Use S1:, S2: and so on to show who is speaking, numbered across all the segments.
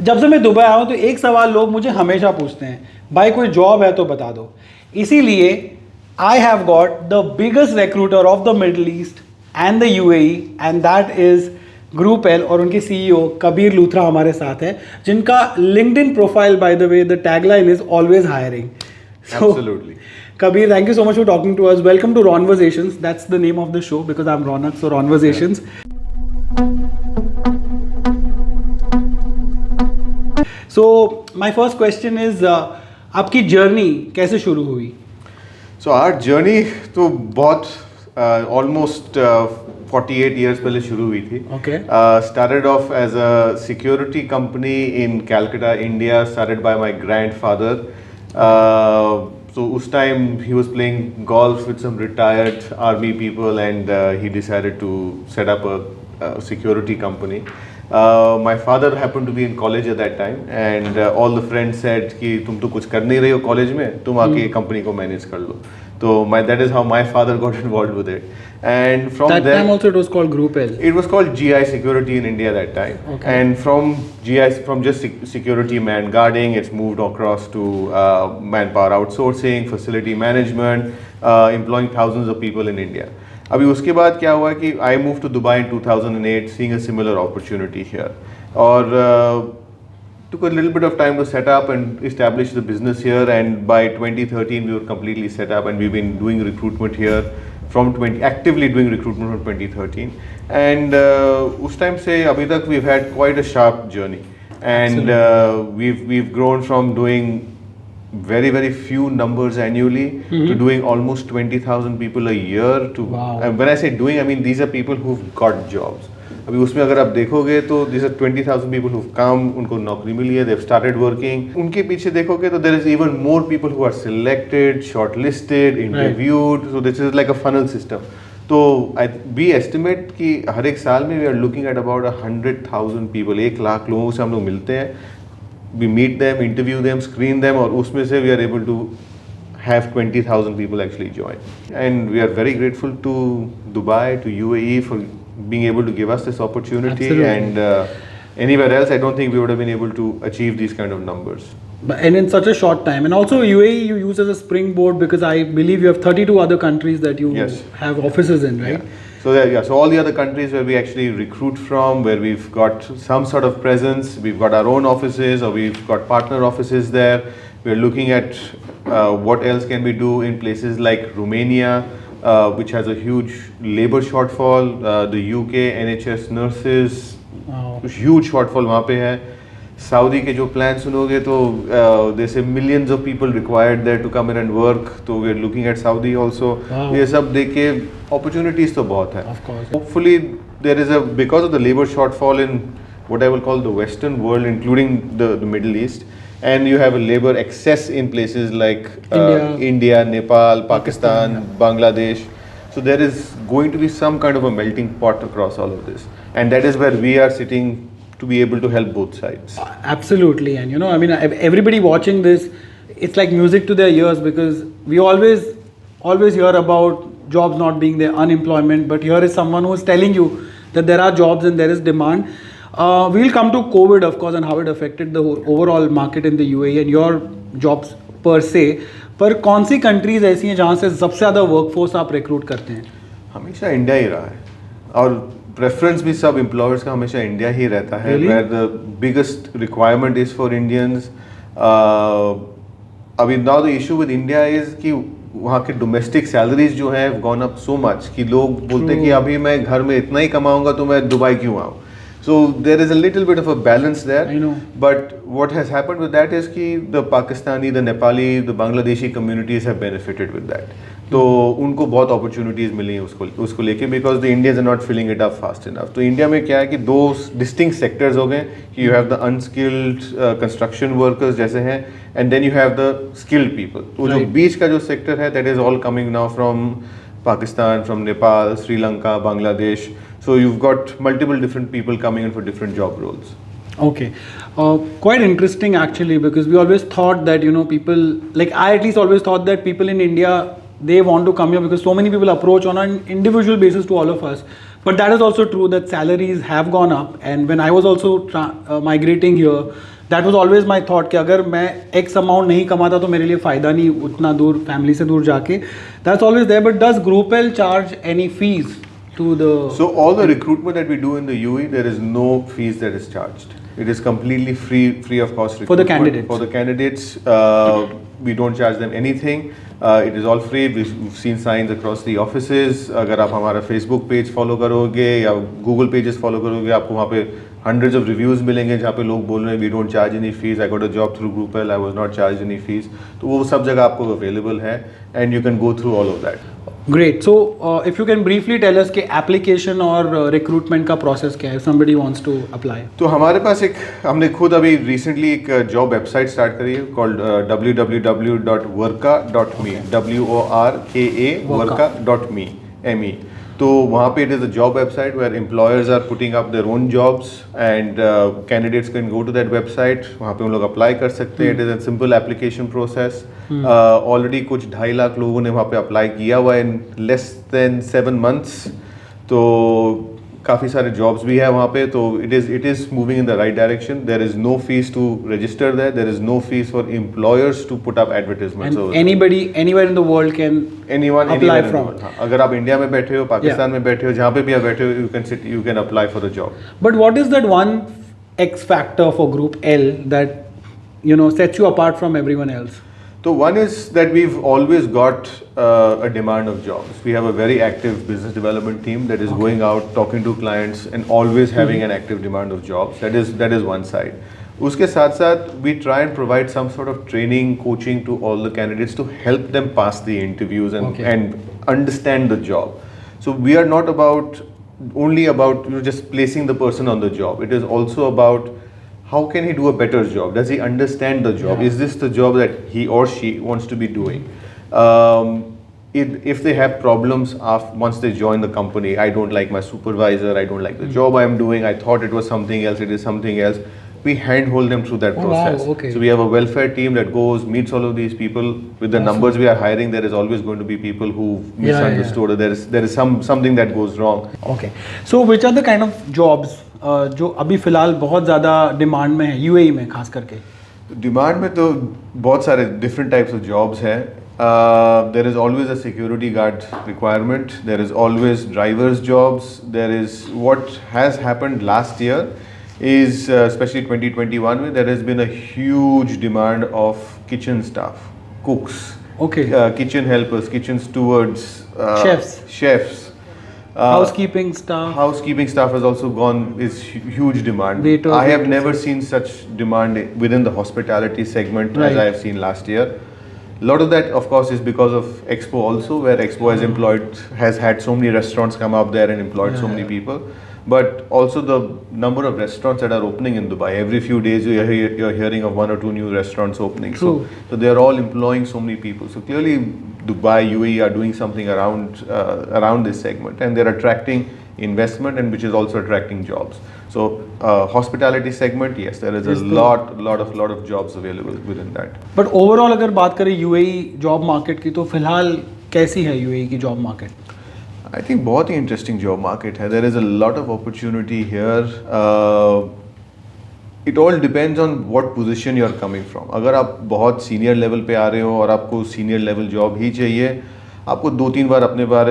S1: जब से मैं दुबई आया हूँ तो एक सवाल लोग मुझे हमेशा पूछते हैं, भाई कोई जॉब है तो बता दो। इसीलिए I have got the biggest recruiter of the middle east and the UAE and that is group L, और उनके सीईओ कबीर लूथरा हमारे साथ हैं, जिनका LinkedIn profile by the way the tagline is always hiring.
S2: Absolutely.
S1: Kabir, thank you so much for talking to us. Welcome to Ronversations. That's the name of the show because I'm Ronak, so Ronversations. So my first question is, आपकी journey कैसे शुरू हुई?
S2: So our journey तो बहुत almost 48 years पहले शुरू हुई थी.
S1: Okay.
S2: Started off as a security company in Calcutta, India. Started by my grandfather. So उस time he was playing golf with some retired army people and he decided to set up a security company. My father happened to be in college at that time and all the friends said कि तुम तो कुछ कर नहीं रहे हो college में, तुम आके कंपनी को मैनेज कर लो. So that is how my father got involved with it. And from
S1: that
S2: there,
S1: time also it was called Group L.
S2: it was called GI Security in India that time.
S1: Okay.
S2: And from GI, from just security man guarding, it's moved across to manpower outsourcing, facility management, employing thousands of people in India. अभी उसके बाद क्या हुआ कि I moved to Dubai in 2008, seeing a similar opportunity here. और took a little bit of time to set up and establish the business here, and by 2013 we were completely set up and we've been doing recruitment here actively doing recruitment from 2013, and उस time से अभी तक we've had quite a sharp journey, and we've grown from doing very few numbers annually to doing almost 20,000 people a year to and when I say doing, I mean these are people who've got jobs. अभी उसमें अगर आप देखोगे तो these are 20,000 people who've come, उनको नौकरी मिली है, they've started working. उनके पीछे देखोगे तो there is even more people who are selected, shortlisted, interviewed. So this is like a funnel system. तो we estimate कि हर एक साल में we are looking at about 100,000 people, 1,00,000 लोगों से हम लोग मिलते हैं. We meet them, interview them, screen them, और उसमें से we are able to have 20,000 people actually join. And we are very grateful to Dubai, to UAE for being able to give us this opportunity. Absolutely. And anywhere else I don't think we would have been able to achieve these kind of numbers.
S1: And in such a short time. And also UAE you use as a springboard because I believe you have 32 other countries that you have offices in, right?
S2: Yeah. So all the other countries where we actually recruit from, where we've got some sort of presence, we've got our own offices or we've got partner offices there. We're looking at what else can we do in places like Romania, which has a huge labor shortfall, the UK, NHS nurses, huge shortfall वहाँ पे है. Saudi के जो plan सुनोगे तो they say millions of people required there to come in and work. तो we're looking at Saudi also. ये सब देख के opportunities तो बहुत है.
S1: Of course.
S2: Hopefully there is because of the labor shortfall in what I will call the Western world, including the Middle East. And you have a labor excess in places like India, Nepal, Pakistan, Bangladesh. So there is going to be some kind of a melting pot across all of this. And that is where we are sitting to be able to help both sides.
S1: Absolutely. And I mean, everybody watching this, it's like music to their ears because we always hear about jobs not being there, unemployment. But here is someone who is telling you that there are jobs and there is demand. We'll come to COVID, of course, and how it affected the overall market in the UAE and your jobs per se. पर कौन सी countries ऐसी हैं जहाँ से सबसे ज़्यादा workforce आप recruit करते हैं?
S2: हमेशा इंडिया ही रहा है और प्रेफरेंस भी सब एम्प्लॉयर्स का हमेशा इंडिया ही रहता है. Where the biggest requirement is for Indians. अभी now the issue with India is कि वहाँ के डोमेस्टिक सैलरीज जो हैं gone up so much कि लोग बोलते हैं कि अभी मैं घर में इतना ही कमाऊंगा तो मैं दुबई क्यों आऊँ. So there is a little bit of a balance there.
S1: I know.
S2: But what has happened with that is कि the Pakistani, the Nepali, the Bangladeshi communities have benefited with that. तो उनको बहुत opportunities मिली हैं उसको लेके because the Indians are not filling it up fast enough. तो India में क्या है कि दो distinct sectors हो गए कि you have the unskilled construction workers जैसे हैं and then you have the skilled people. तो जो बीच का जो sector है that is all coming now from Pakistan, from Nepal, Sri Lanka, Bangladesh. So you've got multiple different people coming in for different job roles.
S1: Okay, quite interesting actually because we always thought that people like I at least always thought that people in India they want to come here because so many people approach on an individual basis to all of us. But that is also true that salaries have gone up, and when I was also migrating here, that was always my thought कि अगर मैं X amount नहीं कमाता तो मेरे लिए फ़ायदा नहीं उतना दूर फैमिली से दूर जाके. That's always there. But does GroupL charge any fees to the?
S2: So all the recruitment that we do in the UAE, there is no fees that is charged. It is completely free of cost recruitment.
S1: For the candidates.
S2: For the candidates, we don't charge them anything. It is all free. We've seen signs across the offices. अगर आप हमारा Facebook page follow करोगे या Google pages follow करोगे, आपको वहाँ पे hundreds of reviews मिलेंगे जहाँ पे लोग बोल रहे हैं we don't charge any fees. I got a job through GroupL. I was not charged any fees. तो वो सब जगह आपको available है and you can go through all of that.
S1: Great. So if you can briefly tell us कि application और recruitment का process क्या है? If somebody wants to apply.
S2: तो हमारे पास हमने खुद अभी recently एक job website start करी है called www.worka.me worka.me me. तो वहाँ पे it is a job website where employers are putting up their own jobs and candidates can go to that website. वहाँ पे उन लोग apply कर सकते हैं. It is a simple application process. Already कुछ 2.5 लाख लोगों ने वहाँ पे apply किया हुआ in less than 7 months. तो काफ़ी सारे jobs भी है वहाँ पे. तो it is moving in the right direction. There is no fees to register there. There is no fees for employers to put up advertisements.
S1: And anybody anywhere in the world can
S2: anyone
S1: apply
S2: anywhere in the
S1: from.
S2: world. हाँ, अगर आप India में बैठे हो, पाकिस्तान में बैठे हो, जहाँ पे भी आप बैठे हो, you can apply for the job.
S1: But what is that one X factor for Group L that sets you apart from everyone else?
S2: So one is that we've always got a demand of jobs. We have a very active business development team that is going out, talking to clients and always having an active demand of jobs. That is one side. उसके साथ साथ we try and provide some sort of training, coaching to all the candidates to help them pass the interviews and understand the job. So we are not only about just placing the person on the job. It is also about how can he do a better job? Does he understand the job? Is this the job that he or she wants to be doing? If they have problems once they join the company, I don't like my supervisor, I don't like the job I am doing, I thought it was something else, it is something else. We handhold them through that process.
S1: Wow, okay.
S2: So we have a welfare team that goes, meets all of these people. With the numbers we are hiring, there is always going to be people who misunderstood or there is something that goes wrong.
S1: Okay. So which are the kind of jobs जो अभी फिलहाल बहुत ज़्यादा demand में है UAE में खास करके?
S2: डिमांड में तो बहुत सारे different types of jobs हैं. There is always a security guard requirement. There is always drivers jobs. There is what has happened last year is especially 2021 there has been a huge demand of kitchen staff, cooks, kitchen helpers, kitchen stewards, chefs.
S1: Housekeeping staff
S2: has also is huge demand. I have never seen such demand within the hospitality segment as I have seen last year. A lot of that of course is because of Expo also, where Expo has had so many restaurants come up there and employed so many people. But also the number of restaurants that are opening in Dubai. Every few days you're hearing of 1 or 2 new restaurants opening. So they're all employing so many people. So clearly Dubai, UAE are doing something around this segment, and they're attracting investment and which is also attracting jobs. So hospitality segment, yes, there is a lot of jobs available within that.
S1: But overall अगर बात करें UAE job market की तो फिलहाल कैसी है UAE की job market?
S2: I think बहुत ही interesting job market है. There is a lot of opportunity here. It all depends on what position you are coming from. अगर आप बहुत senior level पे आ रहे हो और आपको senior level job ही चाहिए, आपको 2-3 बार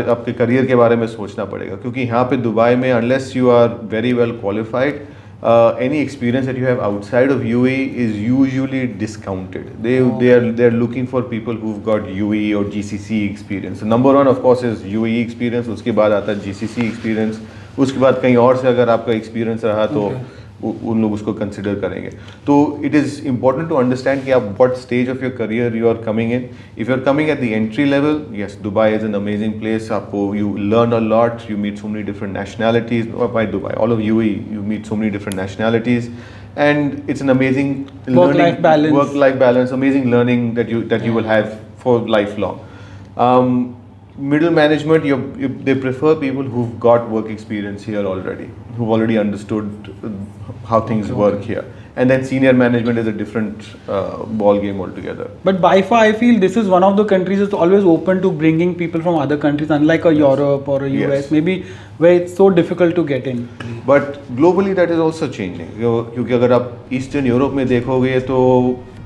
S2: आपके career के बारे में सोचना पड़ेगा, क्योंकि यहाँ पे दुबई में unless you are very well qualified, any experience that you have outside of UAE is usually discounted. They are looking for people who've got UAE or GCC experience. So number one of course is UAE experience. उसके बाद आता है GCC experience. उसके बाद कहीं और से अगर आपका experience रहा तो उन लोग उसको consider करेंगे. तो it is important to understand कि आप what stage of your career you are coming in. If you are coming at the entry level, yes, Dubai is an amazing place. You learn a lot. You meet so many different nationalities. Why Dubai? All of UAE, you meet so many different nationalities, and it's an amazing work-life balance, amazing learning that you will have for lifelong. Middle management, they prefer people who've got work experience here already, who've already understood how things work here. and then senior management is a different ball game altogether.
S1: But by far, I feel this is one of the countries that's always open to bringing people from other countries, unlike a Europe or a US,
S2: Yes.
S1: maybe where it's so difficult to get in.
S2: But globally that is also changing. क्योंकि अगर आप eastern Europe में देखोगे तो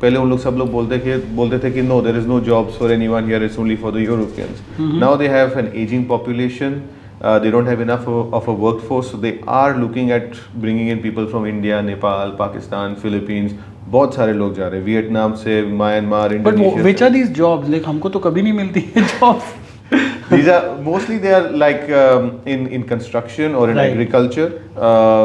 S2: पहले उन लोग सब लोग बोलते थे कि no, there is no jobs for anyone here, it's only for the Europeans. Now they have an aging population. They don't have enough of a workforce, so they are looking at bringing in people from India, Nepal, Pakistan, Philippines. बहुत सारे लोग जा रहे हैं Vietnam से, Myanmar,
S1: But
S2: Indonesia.
S1: which are these jobs? Like हमको तो कभी नहीं मिलती है jobs.
S2: These are mostly they are like in construction or in
S1: Right.
S2: agriculture.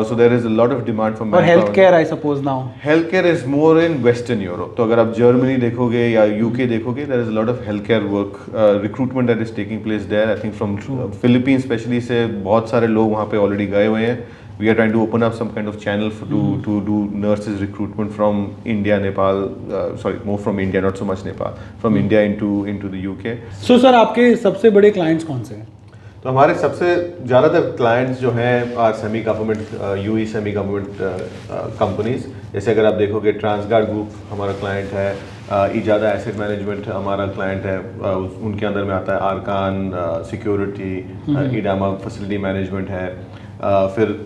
S2: So there is a lot of demand for
S1: Or
S2: manpower.
S1: healthcare, I suppose now.
S2: Healthcare is more in Western Europe. तो अगर आप Germany देखोगे या UK देखोगे, there is a lot of healthcare work recruitment that is taking place there. I think from Philippines especially से बहुत सारे लोग वहाँ पे already गए हुए हैं. We are trying to open up some kind of channel to do nurses recruitment from India, Nepal. Sorry, more from India, not so much Nepal. From India into the UK.
S1: So sir, आपके सबसे बड़े clients कौन से हैं?
S2: तो हमारे सबसे ज़्यादातर क्लाइंट्स जो हैं are semi government UAE semi government companies. जैसे अगर आप देखोगे ट्रांसगार्ड ग्रुप हमारा क्लाइंट है, इजादा एसेट मैनेजमेंट हमारा क्लाइंट है, उनके अंदर में आता है Arkan security, Idama facility management है. फिर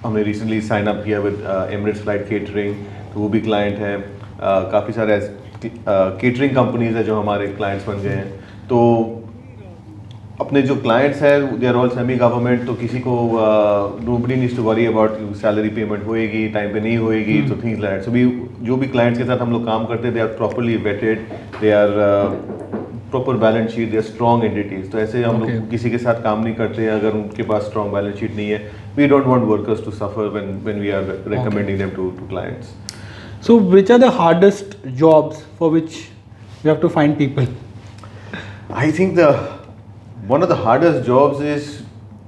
S2: हमने रिसेंटली साइन अप किया विद एमिरेट्स फ्लाइट केटरिंग, तो वो भी क्लाइंट है. काफ़ी सारे केटरिंग कंपनीज है जो हमारे क्लाइंट्स बन गए हैं. तो अपने जो क्लाइंट्स हैं they are all semi government, तो किसी को nobody needs to worry about salary payment होएगी टाइम पे नहीं होएगी, तो थिंग्स लाइक सो भी जो भी क्लाइंट्स के साथ हम लोग काम करते हैं they are properly vetted, they are proper balance sheet, they are strong entities. तो ऐसे हम लोग किसी के साथ काम नहीं करते हैं अगर उनके पास स्ट्रॉन्ग बैलेंस शीट नहीं है. We don't want workers to suffer when we are recommending them to clients.
S1: So which are the hardest jobs for which you have to find people?
S2: I think one of the hardest jobs is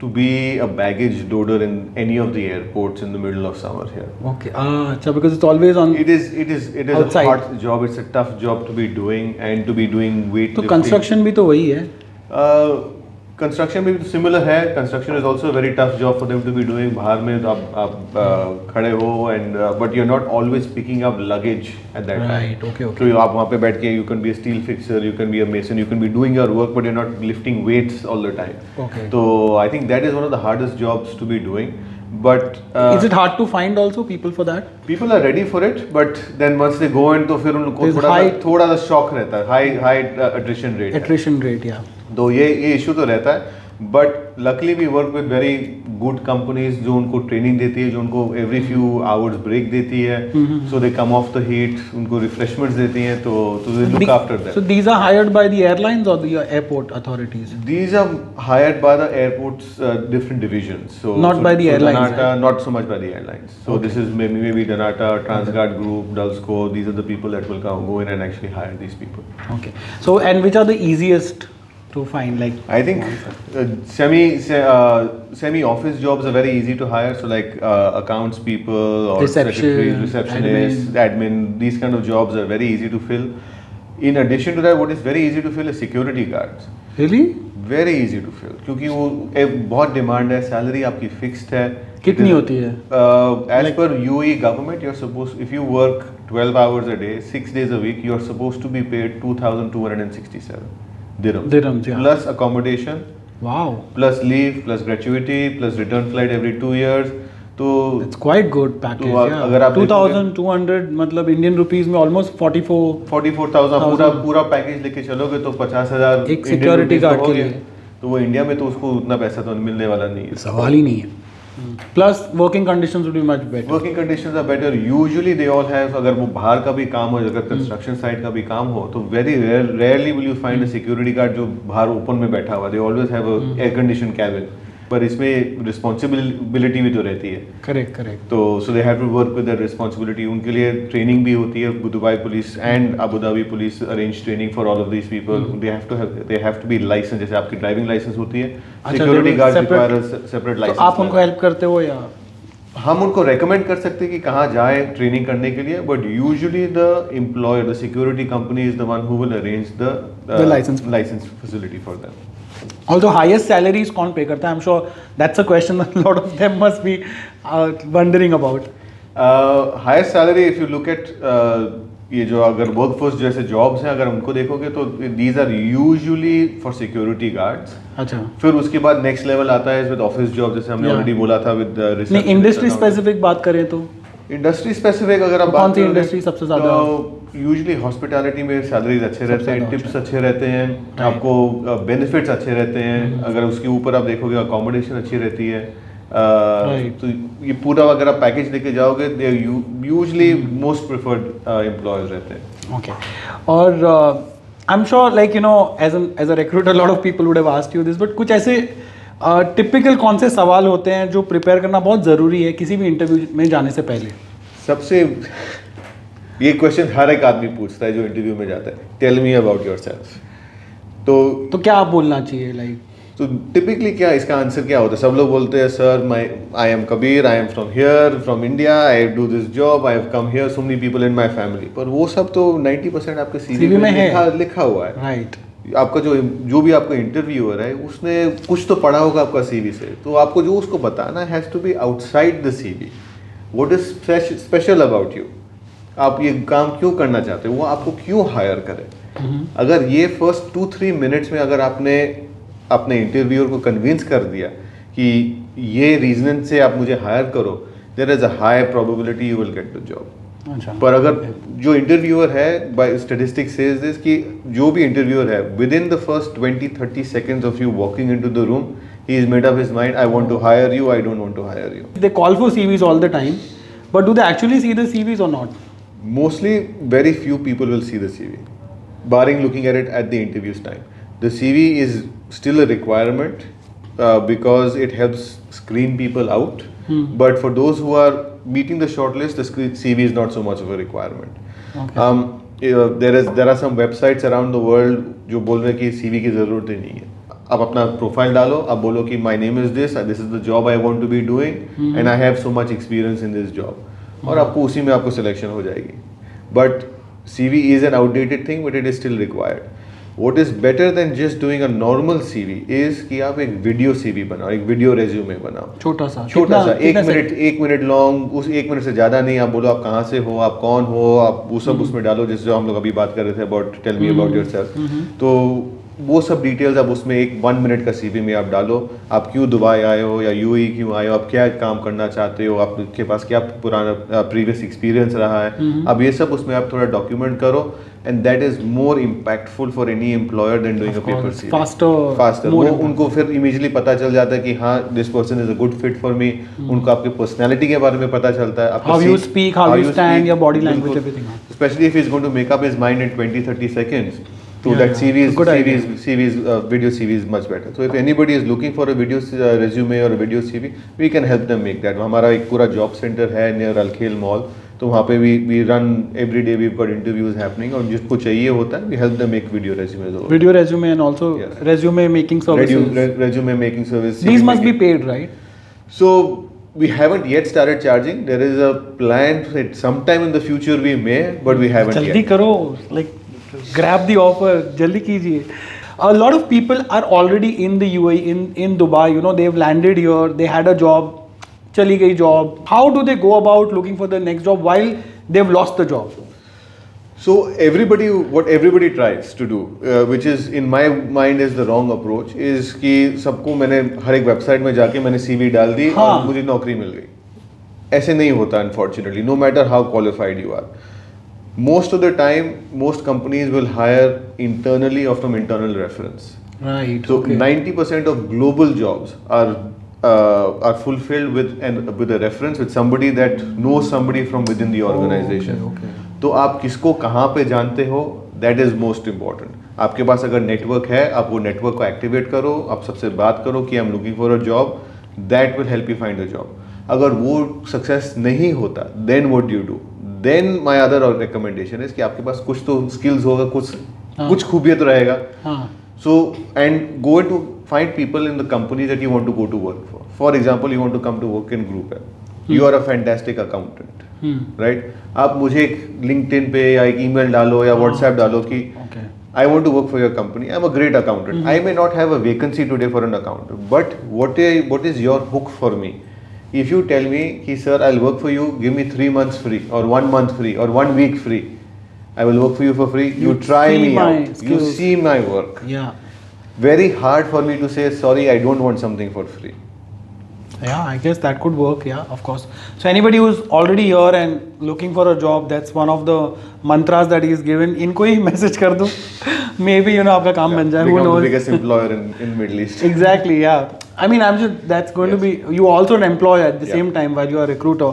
S2: to be a baggage loader in any of the airports in the middle of summer here.
S1: Okay. अच्छा, because it's always on.
S2: It is
S1: outside.
S2: a hard job. It's a tough job to be doing and to be doing weight
S1: तो
S2: lifting.
S1: construction भी तो वही है.
S2: Construction में भी similar है. Construction is also very tough job for them to be doing. बाहर में तो आप खड़े हो and but you are not always picking up luggage at that
S1: Right.
S2: Time.
S1: Okay. Okay.
S2: तो आप वहाँ पे बैठ के you can be a steel fixer, you can be a mason, you can be doing your work but you are not lifting weights all the time.
S1: Okay.
S2: तो आई think that is one of the hardest jobs to be doing. But
S1: Is it hard to find also people for that?
S2: people are ready for it, but then once they go in तो फिर उनको
S1: There's
S2: थोड़ा सा shock रहता है. High attrition rate है.
S1: Attrition rate, yeah.
S2: तो ये इशू तो रहता है. But luckily we work with very good companies जो उनको ट्रेनिंग देती है, जो उनको एवरी फ्यू आवर्स ब्रेक देती है, सो दे कम ऑफ द हीट, उनको रिफ्रेशमेंट्स देती हैं, तो they look after that.
S1: So these are hired by the airlines or the airport authorities?
S2: These are hired by the airports different divisions. So
S1: Not by the airlines,
S2: Danata,
S1: right?
S2: not so much by the airlines. So this is maybe Danata, Transguard Group, Dulsco. These are the people that will go in and actually hire these people.
S1: Okay. So and which are the easiest to find? Like
S2: I think semi office jobs are very easy to hire. So like accounts people or secretaries, receptionists, admin. These kind of jobs are very easy to fill. In addition to that, what is very easy to fill is security guards.
S1: Really?
S2: Very easy to fill क्योंकि वो बहुत demand है. Salary आपकी fixed है.
S1: कितनी होती है?
S2: As per UAE government, you're supposed, if you work 12 hours a day, 6 days a week, you're supposed to be paid 2,267 dirhams,
S1: yeah.
S2: plus accommodation,
S1: Wow.
S2: plus leave, plus gratuity, plus return flight every 2 years. तो
S1: It's quite good package.
S2: तो
S1: Yeah.
S2: अगर आप
S1: 2,200 मतलब Indian rupees में almost
S2: 44,000 पूरा package लेके चलोगे तो 50,000
S1: एक security guard के लिए.
S2: तो वो इंडिया में तो उसको उतना पैसा तो मिलने वाला नहीं है.
S1: सवाल ही नहीं है. Plus working conditions would be much better.
S2: Working conditions are better. Usually they all have, अगर वो बाहर का भी काम हो, अगर कंस्ट्रक्शन साइट का भी काम हो, तो very rarely will you find a security guard जो बाहर ओपन में बैठा हुआ. They always have a air condition cabin. पर इसमें रिस्पॉन्सिबिलिटी भी तो रहती है.
S1: करेक्ट.
S2: तो so they have to work with that responsibility. उनके लिए ट्रेनिंग भी होती है. Dubai police and Abu Dhabi police arrange training for all of these people. They have to be license. जैसे आपकी ड्राइविंग लाइसेंस होती है, security guard require separate license.
S1: तो आप उनको हेल्प करते हो या
S2: हम उनको रेकमेंड कर सकते हैं कि कहाँ जाए ट्रेनिंग करने के लिए, but usually the employer, the security company is the one who will arrange the license facility for them.
S1: Also highest salaries कौन पे करता है? I'm sure that's a question a lot of them must be wondering about.
S2: Higher salary if you look at ये जो अगर workforce जैसे jobs हैं अगर उनको देखोगे तो these are usually for security guards.
S1: अच्छा.
S2: फिर उसके बाद नेक्स्ट लेवल आता है विद ऑफिस जॉब, जैसे हमने ऑलरेडी बोला था विद रिसर्च.
S1: नहीं, इंडस्ट्री स्पेसिफिक बात करें तो
S2: इंडस्ट्री स्पेसिफिक अगर आप
S1: तो कौन सी इंडस्ट्री सबसे ज्यादा?
S2: यूजुअली हॉस्पिटैलिटी में सैलरीज अच्छे रहते हैं, टिप्स अच्छे रहते हैं, आपको बेनिफिट्स अच्छे रहते हैं. अगर उसके ऊपर आप देखोगे अकोमोडेशन अच्छी रहती है. तो ये पूरा अगर आप पैकेज लेके जाओगे they usually most preferred employers रहते हैं.
S1: ओके. और I am sure like you know as a recruiter lot of people would have asked you this, but कुछ ऐसे टिपिकल कौन से सवाल होते हैं जो प्रिपेयर करना बहुत ज़रूरी है किसी भी इंटरव्यू में जाने से पहले?
S2: सबसे ये क्वेश्चन हर एक आदमी पूछता है जो इंटरव्यू में जाता है, टेल मी अबाउट योरसेल्फ. तो
S1: क्या आप बोलना चाहिए लाइक?
S2: तो टिपिकली क्या इसका आंसर क्या होता है? सब लोग बोलते हैं sir I am Kabir, I am from here, from India, I do this job, I have come here, so many people in my family. पर वो सब तो 90% आपके सीवी में लिखा हुआ है.
S1: राइट.
S2: आपका जो भी आपका इंटरव्यूअर है उसने कुछ तो पढ़ा होगा आपका सीवी से, तो आपको जो उसको बताना has to be outside the CV. What is special about you? आप ये काम क्यों करना चाहते हो, वो आपको क्यों हायर करे. अगर ये फर्स्ट 2-3 मिनट्स में अगर आपने अपने इंटरव्यूअर को कन्विंस कर दिया कि ये रीजन से आप मुझे हायर करो, there is a high probability you will get the job.
S1: अच्छा.
S2: पर अगर जो इंटरव्यूअर है बाय स्टैटिस्टिक्स सेज दिस कि जो भी इंटरव्यूअर है within the first 20-30 seconds of you walking into the room he is made up his mind, I want to hire you, I don't want to hire you.
S1: They call for CVs all the time, but do they actually see the CVs और not?
S2: Mostly, very few people will see the CV, barring looking at it at the interview's time. The CV is still a requirement because it helps screen people out. But for those who are meeting the shortlist, the CV is not so much of a requirement. Okay. There are some websites around the world जो बोल रहे हैं कि CV की ज़रूरत ही नहीं है. आप अपना प्रोफाइल डालो, आप बोलो कि my name is this is the job I want to be doing and I have so much experience in this job. और आपको उसी में आपको सिलेक्शन हो जाएगी. But CV is an outdated thing, but it is still required. What is better than just doing a normal CV is कि आप एक वीडियो CV बनाओ, एक वीडियो रेज्यूमे बनाओ. छोटा सा 1 मिनट लॉन्ग, उस 1 मिनट से ज़्यादा नहीं. आप बोलो आप कहाँ से हो, आप कौन हो, आप वो सब उसमें डालो, जैसे जो हम लोग अभी बात कर रहे थे about tell me about yourself. तो वो सब डिटेल्स आप उसमें 1 मिनट का CV में आप डालो. आप क्यों दुबई आए हो या UAE क्यों आए हो, आप क्या काम करना चाहते हो, आपके पास क्या पुराना प्रीवियस एक्सपीरियंस रहा है. अब ये सब उसमें आप थोड़ा डॉक्यूमेंट करो and that is more impactful for any employer than doing a paper CV. Faster वो उनको फिर इमीडिएटली पता चल जाता है कि हाँ this person is a good fit for me. उनको आपके पर्सनैलिटी के बारे में पता चलता है,
S1: how you speak, how you stand, your body language, everything.
S2: Specially if he is going to make up his mind in 20-30 seconds. So that CV is video CV is much better. So if anybody is looking for a video resume or a video CV, we can help them make that. हमारा एक पूरा job center है near Alkhel Mall, तो वहाँ पे we run every day. We've got interviews happening और जिसको चाहिए होता है we help them make video resumes.
S1: Video resume and also resume making services.
S2: Resume making service.
S1: These must be paid, right?
S2: So we haven't yet started charging. There is a plan that sometime in the future we may, but we haven't yet.
S1: जल्दी करो, like grab the offer, jaldi kijiye. A lot of people are already in the UAE, in Dubai, you know, they've landed here, they had a job, chali gayi job. How do they go about looking for the next job while they've lost the job?
S2: So what everybody tries to do, which is in my mind is the wrong approach, is कि सबको मैंने हर एक website में जाके मैंने CV डाल दी और मुझे नौकरी मिल गई. ऐसे नहीं होता unfortunately, no matter how qualified you are. Most of the time, most companies will hire internally or from internal reference.
S1: Right.
S2: So 90% of global jobs are fulfilled with a reference, with somebody that knows somebody from within the organization.
S1: Okay.
S2: तो आप किसको कहाँ पे जानते हो, that is most important. आपके पास अगर network है, आप वो नेटवर्क को एक्टिवेट करो, आप सबसे बात करो कि I am looking for a job, that will help you find a job. अगर वो सक्सेस नहीं होता, then what do you do? Then my other recommendation is कि आपके पास कुछ तो skills होगा, कुछ खूबियत तो रहेगा. So and go to find people in the company that you want to go to work for. For example, you want to come to work in group. You are a fantastic accountant, right? आप मुझे एक LinkedIn पे या एक email डालो या WhatsApp डालो कि I want to work for your company. I'm a great accountant. I may not have a vacancy today for an accountant, but what is your hook for me? If you tell me कि sir I'll work for you, give me 3 months free or 1 month free or 1 week free, I will work for you for free. You try
S1: see
S2: me
S1: my
S2: out. You
S1: skills.
S2: see my work.
S1: Yeah.
S2: Very hard for me to say sorry, I don't want something for free.
S1: Yeah, I guess that could work. Yeah, of course. So anybody who's already here and looking for a job, that's one of the mantras that he's given. इनको ही message कर दो. Maybe आपका काम बन जाए. Who
S2: Become the
S1: knows?
S2: biggest employer in Middle East.
S1: Exactly. Yeah. I mean, I'm sure that's going to be. You also an employer at the
S2: Yeah.
S1: same time while you are a recruiter.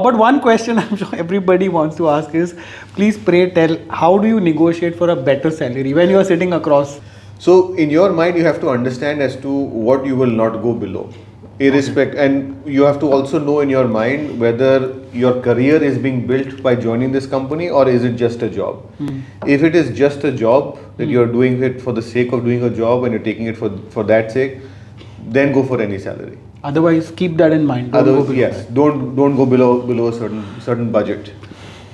S1: But one question I'm sure everybody wants to ask is, please pray tell, how do you negotiate for a better salary when you are sitting across?
S2: So in your mind, you have to understand as to what you will not go below. Irrespective, and you have to also know in your mind whether your career is being built by joining this company or is it just a job. If it is just a job that you are doing it for the sake of doing a job and you're taking it for that sake, then go for any salary.
S1: Otherwise, keep that in mind. Don't go
S2: Otherwise,
S1: below
S2: yes,
S1: that.
S2: don't go below a certain budget.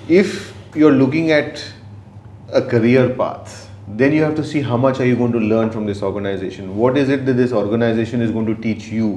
S2: If you're looking at a career path, then you have to see how much are you going to learn from this organization. What is it that this organization is going to teach you?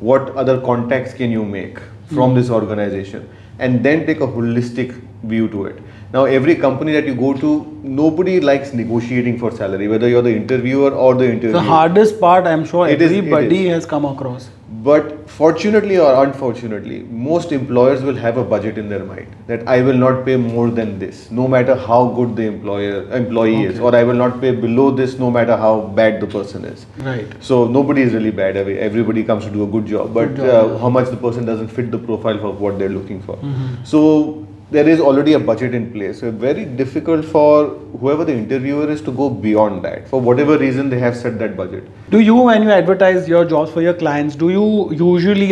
S2: What other contacts can you make from this organization? And then take a holistic view to it. Now, every company that you go to, nobody likes negotiating for salary, whether you're the interviewer or the interviewer.
S1: The hardest part, I'm sure
S2: It is-
S1: everybody
S2: it is.
S1: has come across.
S2: But fortunately or unfortunately, most employers will have a budget in their mind that I will not pay more than this, no matter how good the employee is, or I will not pay below this, no matter how bad the person is.
S1: Right.
S2: So nobody is really bad. Everybody comes to do a good job, but
S1: Good job,
S2: how much the person doesn't fit the profile of what they're looking for. So there is already a budget in place. So very difficult for whoever the interviewer is to go beyond that. For whatever reason, they have set that budget.
S1: Do you, when you advertise your jobs for your clients, do you usually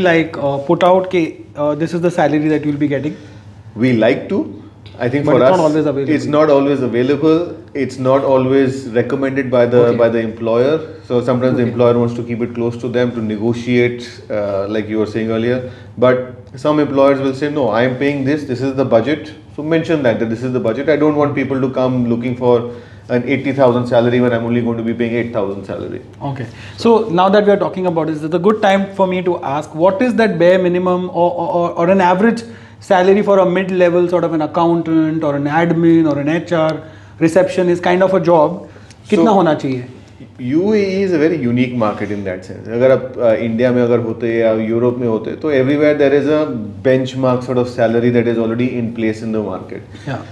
S1: put out this is the salary that you'll be getting?
S2: We like to. I think
S1: But
S2: for
S1: it's
S2: us,
S1: not always available.
S2: it's not always available. It's not always recommended by the employer. So sometimes the employer wants to keep it close to them to negotiate, like you were saying earlier. But some employers will say, no, I am paying this. This is the budget. So mention that this is the budget. I don't want people to come looking for an 80,000 salary when I'm only going to be paying 8,000 salary.
S1: Okay. So now that we are talking about this, it's a good time for me to ask, what is that bare minimum or an average salary for a mid-level sort of an accountant or an admin or an HR receptionist kind of a job? कितना होना चाहिए?
S2: UAE is a very unique market in that sense. अगर आप India में अगर होते या Europe में होते तो everywhere there is a benchmark sort of salary that is already in place in the market.
S1: Yeah.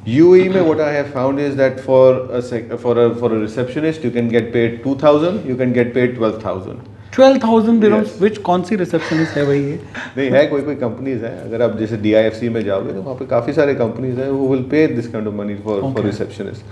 S2: UAE में what I have found is that for a receptionist you can get paid 2,000, you can get paid 12,000.
S1: 12,000 dirhams.
S2: Yes.
S1: Which कौन सी receptionist है भाई ये?
S2: नहीं है कोई companies है अगर आप जैसे DIFC में जाओगे तो वहाँ पे काफ़ी सारे कंपनीज हैं who will pay this kind of money for receptionist.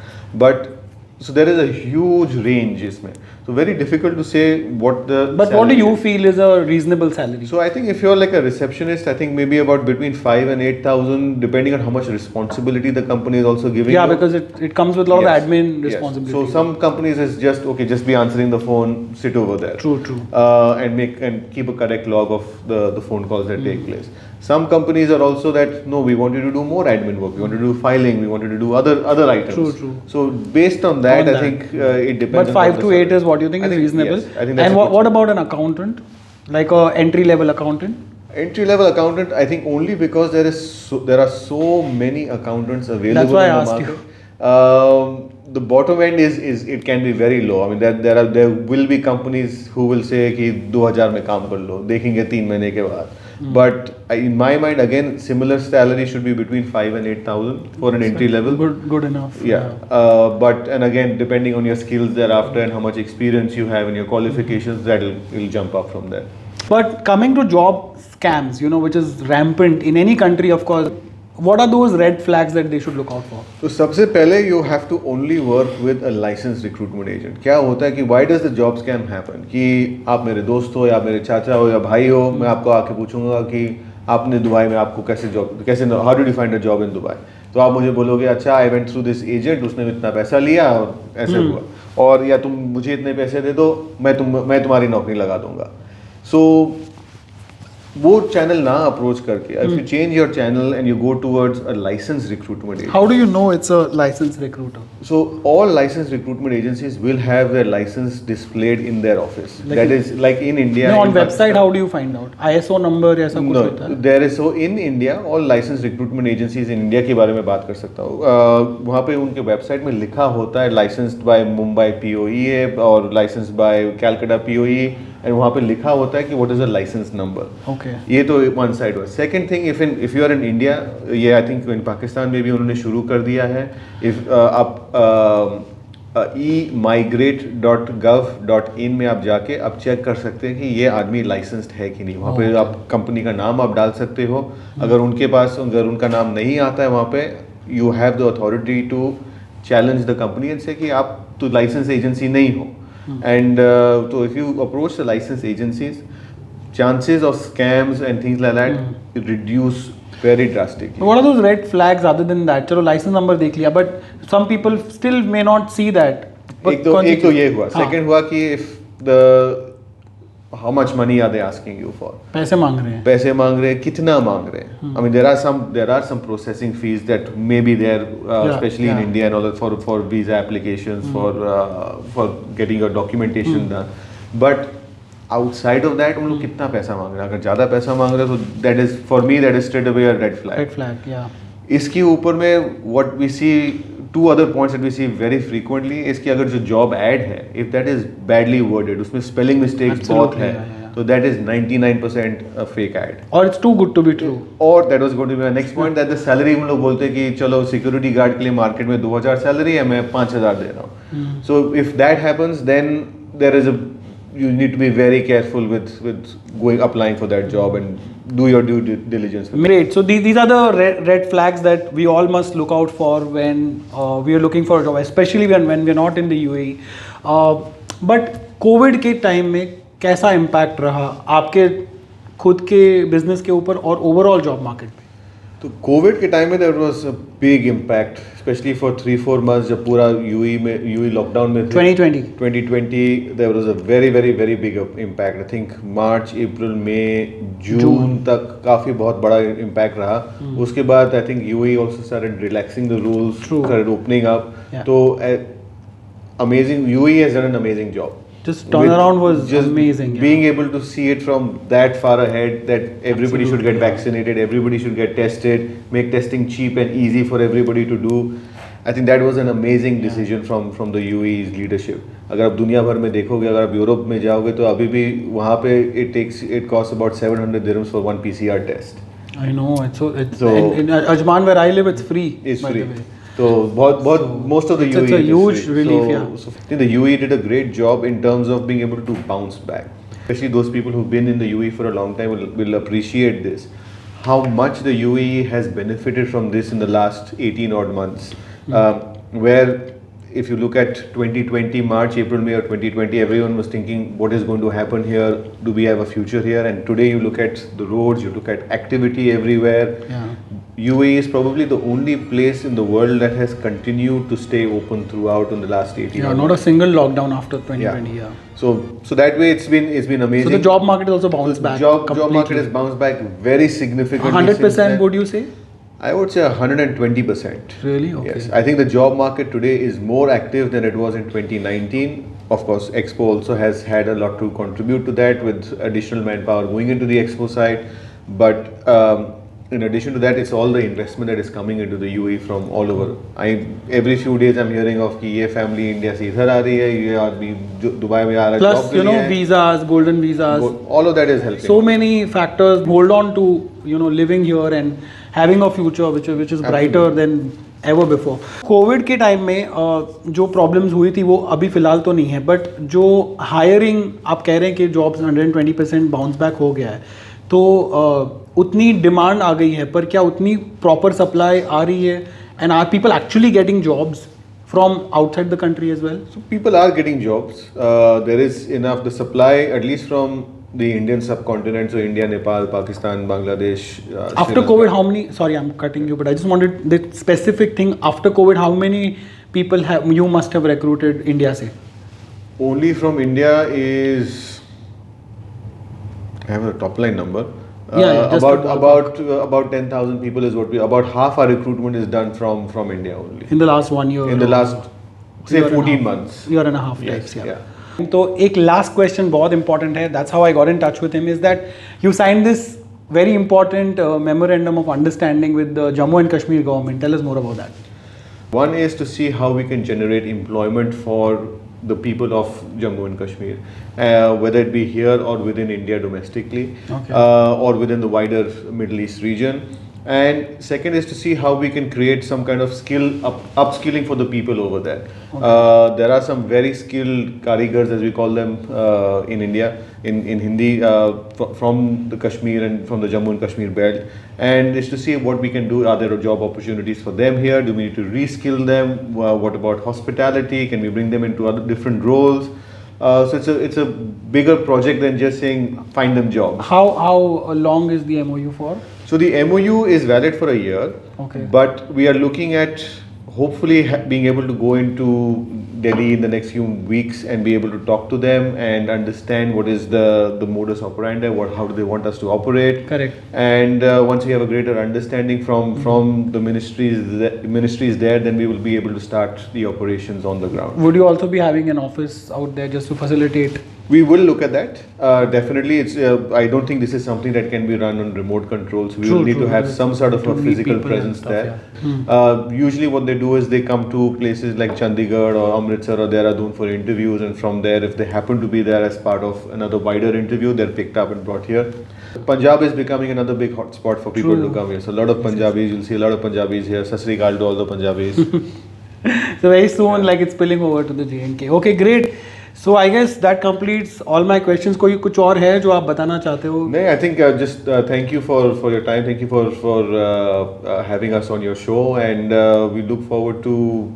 S2: But so there is a huge range इसमें. So very difficult to say what the.
S1: But what do you feel is a reasonable salary?
S2: So I think if you're like a receptionist, I think maybe about between 5 and 8,000, depending on how much responsibility the company is also giving.
S1: Yeah,
S2: you.
S1: because it comes with a lot of admin
S2: Yes.
S1: responsibility.
S2: So some companies is just be answering the phone, sit over there.
S1: True.
S2: And keep a correct log of the phone calls that take place. Some companies are also that no, we want you to do more admin work. We want you to do filing. We want you to do other items.
S1: True.
S2: So based on that, I think it depends.
S1: But
S2: on
S1: 5
S2: what
S1: to
S2: the
S1: 8
S2: salary.
S1: is what you think
S2: I
S1: is
S2: think,
S1: reasonable.
S2: yes, I think that's
S1: And
S2: a good
S1: what about an accountant? Like a entry level accountant?
S2: Entry level accountant, I think only because there are so many accountants available
S1: That's why
S2: in
S1: I
S2: the
S1: asked
S2: market. The bottom end is it can be very low. I mean there will be companies who will say कि 2000 में काम कर लो, देखेंगे 3 महीने के बाद. But in my mind, again, similar salary should be between 5 and 8,000 for an entry level.
S1: Good enough.
S2: Yeah. But and again, depending on your skills thereafter and how much experience you have and your qualifications, that will jump up from there.
S1: But coming to job scams, which is rampant in any country, of course, what are those red flags that they should look out for?
S2: तो सबसे पहले you have to only work with a licensed recruitment agent. क्या होता है कि why does the job scam happen? कि आप मेरे दोस्त हो या मेरे चाचा हो या भाई हो, मैं आपको आके पूछूंगा कि आपने दुबई में आपको कैसे how did you find a job in Dubai? तो आप मुझे बोलोगे अच्छा I went through this agent, उसने इतना पैसा लिया और ऐसे हुआ, और या तुम मुझे इतने पैसे दे दो मैं तुम्हारी नौकरी लगा दूंगा. So वो चैनल ना अप्रोच करके, if you change your channel and you go towards a licensed recruitment agency.
S1: How do you know it's a licensed recruiter?
S2: So all licensed recruitment agencies will have their license displayed in their office.
S1: Like
S2: that is like in India.
S1: No, on
S2: in
S1: website
S2: Pakistan.
S1: how do you find out? ISO number या ऐसा कुछ होता है?
S2: There is, so in India all licensed recruitment agencies in India के बारे में बात कर सकता हूँ. वहाँ पे उनके वेबसाइट में लिखा होता है licensed by Mumbai POEA और licensed by Calcutta POE, and वहाँ पे लिखा होता है कि what is the license number.
S1: Okay.
S2: ये तो one side हुआ. Second thing, if you are in India, ये I think in पाकिस्तान में भी उन्होंने शुरू कर दिया है. If आप emigrate.gov.in में आप जाके आप चेक कर सकते हैं कि ये आदमी लाइसेंस्ड है कि नहीं. वहाँ पे आप कंपनी का नाम आप डाल सकते हो. अगर उनका नाम नहीं आता है वहाँ पे, you have the authority to challenge the company and say कि आप तो लाइसेंस एजेंसी नहीं हो. एंड तो if you approach the license agencies, chances of scams and things like that reduce very drastically.
S1: What are those red flags other than that? चलो license number देख लिया, but some people still may not see that.
S2: एक तो ये हुआ. Second हुआ कि how much money are they asking you for?
S1: पैसे मांग रहे हैं.
S2: कितना मांग रहे हैं? I mean there are some processing fees that may be there, especially in India and all that, for visa applications, for getting your documentation done. But outside of that, उन लोग कितना पैसा मांग रहे हैं? अगर ज़्यादा पैसा मांग रहे हैं तो that is, for me, that is straight away a red flag.
S1: Red flag, yeah.
S2: इसके ऊपर में what we see, two other points that we see very frequently, इसकी अगर जो job ad है, if that is badly worded, उसमें spelling mistakes बहुत है, तो that is 99% a fake ad.
S1: Or it's too good to be true.
S2: Or that was going to be my next point, that the salary हम लोग बोलते हैं कि चलो security guard के लिए market में 2000 salary है, मैं 5000 दे रहा हूँ. So if that happens, then there is you need to be very careful with applying for that job and do your due diligence.
S1: Great. So these are the red flags that we all must look out for when we are looking for a job, especially when we are not in the UAE. But COVID के time में कैसा impact रहा आपके खुद के business के ऊपर और overall job market पे?
S2: तो कोविड के टाइम में there was a big impact, especially for 3-4 months जब पूरा यूएई लॉकडाउन में थे. 2020 there was a very big impact. I think March, April, May, June तक काफ़ी बहुत बड़ा impact रहा. उसके बाद I think UAE also started relaxing the rules, started opening up. तो amazing, UAE has done an amazing job.
S1: Just turnaround was just amazing.
S2: Being able to see it from that far ahead, that everybody should get vaccinated, everybody should get tested, make testing cheap and easy for everybody to do. I think that was an amazing decision from the UAE's leadership. अगर आप दुनिया भर में देखोगे, अगर आप Europe में जाओगे तो अभी भी वहाँ पे it costs about 700 dirhams for one PCR test.
S1: I know, so in Ajman where I live, it's free.
S2: It's free. So most of the UAE,
S1: it's a huge relief.
S2: So I think the UAE did a great job in terms of being able to bounce back. Especially those people who've been in the UAE for a long time will appreciate this. How much the UAE has benefited from this in the last 18 odd months. Where if you look at 2020, March, April, May of 2020, everyone was thinking, what is going to happen here? Do we have a future here? And today you look at the roads, you look at activity everywhere. UAE is probably the only place in the world that has continued to stay open throughout in the last 18 months.
S1: Not a single lockdown after 2020.
S2: So that way it's been amazing.
S1: So the job market also bounced back.
S2: Job market has bounced back very significantly.
S1: 100% would you say?
S2: I would say 120%.
S1: Really? Okay.
S2: Yes. I think the job market today is more active than it was in 2019. Of course, Expo also has had a lot to contribute to that with additional manpower going into the Expo side. But in addition to that, it's all the investment that is coming into the UAE from all over. Every few days I'm hearing of कि ये family India से इधर आ रही है, ये आदमी Dubai में आ रहा है.
S1: Plus, visas, golden visas.
S2: All of that is helping.
S1: So many factors hold on to living here and having a future which is brighter than ever before. Covid के टाइम में जो प्रॉब्लम्स हुई थी वो अभी फिलहाल तो नहीं है, बट जो हायरिंग आप कह रहे हैं कि जॉब्स 120% बाउंस बैक हो गया है, तो उतनी डिमांड आ गई है, पर क्या उतनी प्रॉपर सप्लाई आ रही है? And are people actually getting jobs from outside the country as well?
S2: So people are getting jobs. There is enough, the supply at least from the Indian subcontinent, so India, Nepal, Pakistan, Bangladesh.
S1: After COVID, how many, sorry I'm cutting you, but I just wanted the specific thing, after COVID, how many people you must have recruited India se?
S2: Only from India is, I have a top line number,
S1: just
S2: About 10,000 people is what we. About half our recruitment is done from India only.
S1: In the last 1 year.
S2: In the last say 14 months.
S1: Year and a half
S2: Yes,
S1: types. Yeah.
S2: yeah.
S1: तो एक last question बहुत important है. That's how I got in touch with him. Is that you signed this very important memorandum of understanding with the Jammu and Kashmir government. Tell us more about that.
S2: One is to see how we can generate employment for the people of Jammu and Kashmir, whether it be here or within India domestically, or within the wider Middle East region. And second is to see how we can create some kind of upskilling for the people over there. There are some very skilled karigars, as we call them in India, in Hindi, from the Kashmir and from the Jammu and Kashmir belt. And it's to see what we can do. Are there job opportunities for them here? Do we need to reskill them? What about hospitality? Can we bring them into other different roles? So it's a bigger project than just saying find them jobs.
S1: How long is the MOU for?
S2: So the MOU is valid for a year, but we are looking at hopefully being able to go into Delhi in the next few weeks and be able to talk to them and understand what is the modus operandi, how do they want us to operate.
S1: Correct.
S2: And once we have a greater understanding from the ministries there, then we will be able to start the operations on the ground.
S1: Would you also be having an office out there just to facilitate?
S2: We will look at that. Definitely, it's. I don't think this is something that can be run on remote controls. We will need to have some sort of a physical presence there. Usually, what they do is they come to places like Chandigarh or Amritsar or Dehradun for interviews, and from there, if they happen to be there as part of another wider interview, they're picked up and brought here. Punjab is becoming another big hotspot for people to come here. So a lot of Punjabis, you'll see a lot of Punjabis here. Sat Sri Akal to all the Punjabis.
S1: So very soon, like it's spilling over to the J&K. Okay, great. So I guess that completes all my questions. कोई कुछ और है जो आप बताना चाहते हो?
S2: नहीं, I think just thank you for your time. Thank you for having us on your show, and we look forward to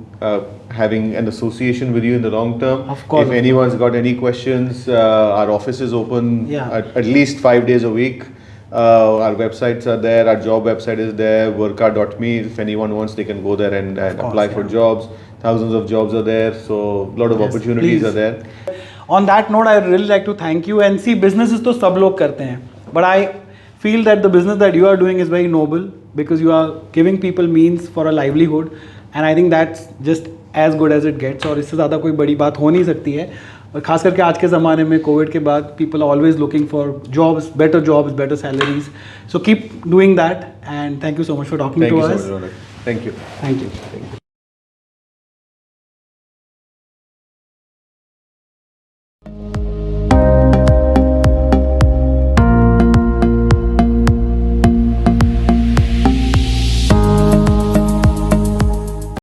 S2: having an association with you in the long term.
S1: Of course.
S2: If anyone's got any questions, our office is open at least 5 days a week. Our websites are there. Our job website is there. Worka.me. If anyone wants, they can go there and apply for jobs. Thousands of jobs are there, so a lot of opportunities are there.
S1: On that note, I would really like to thank you. And see, businesses तो सब लोग करते हैं, but I feel that the business that you are doing is very noble because you are giving people means for a livelihood, and I think that's just as good as it gets. और इससे ज़्यादा कोई बड़ी बात हो नहीं सकती है. और खास करके आज के ज़माने में कोविड के बाद people are always looking for jobs, better salaries. So keep doing that, and thank you so much for talking to us.
S2: Thank you so much, Ronak. Thank you.
S1: Thank you.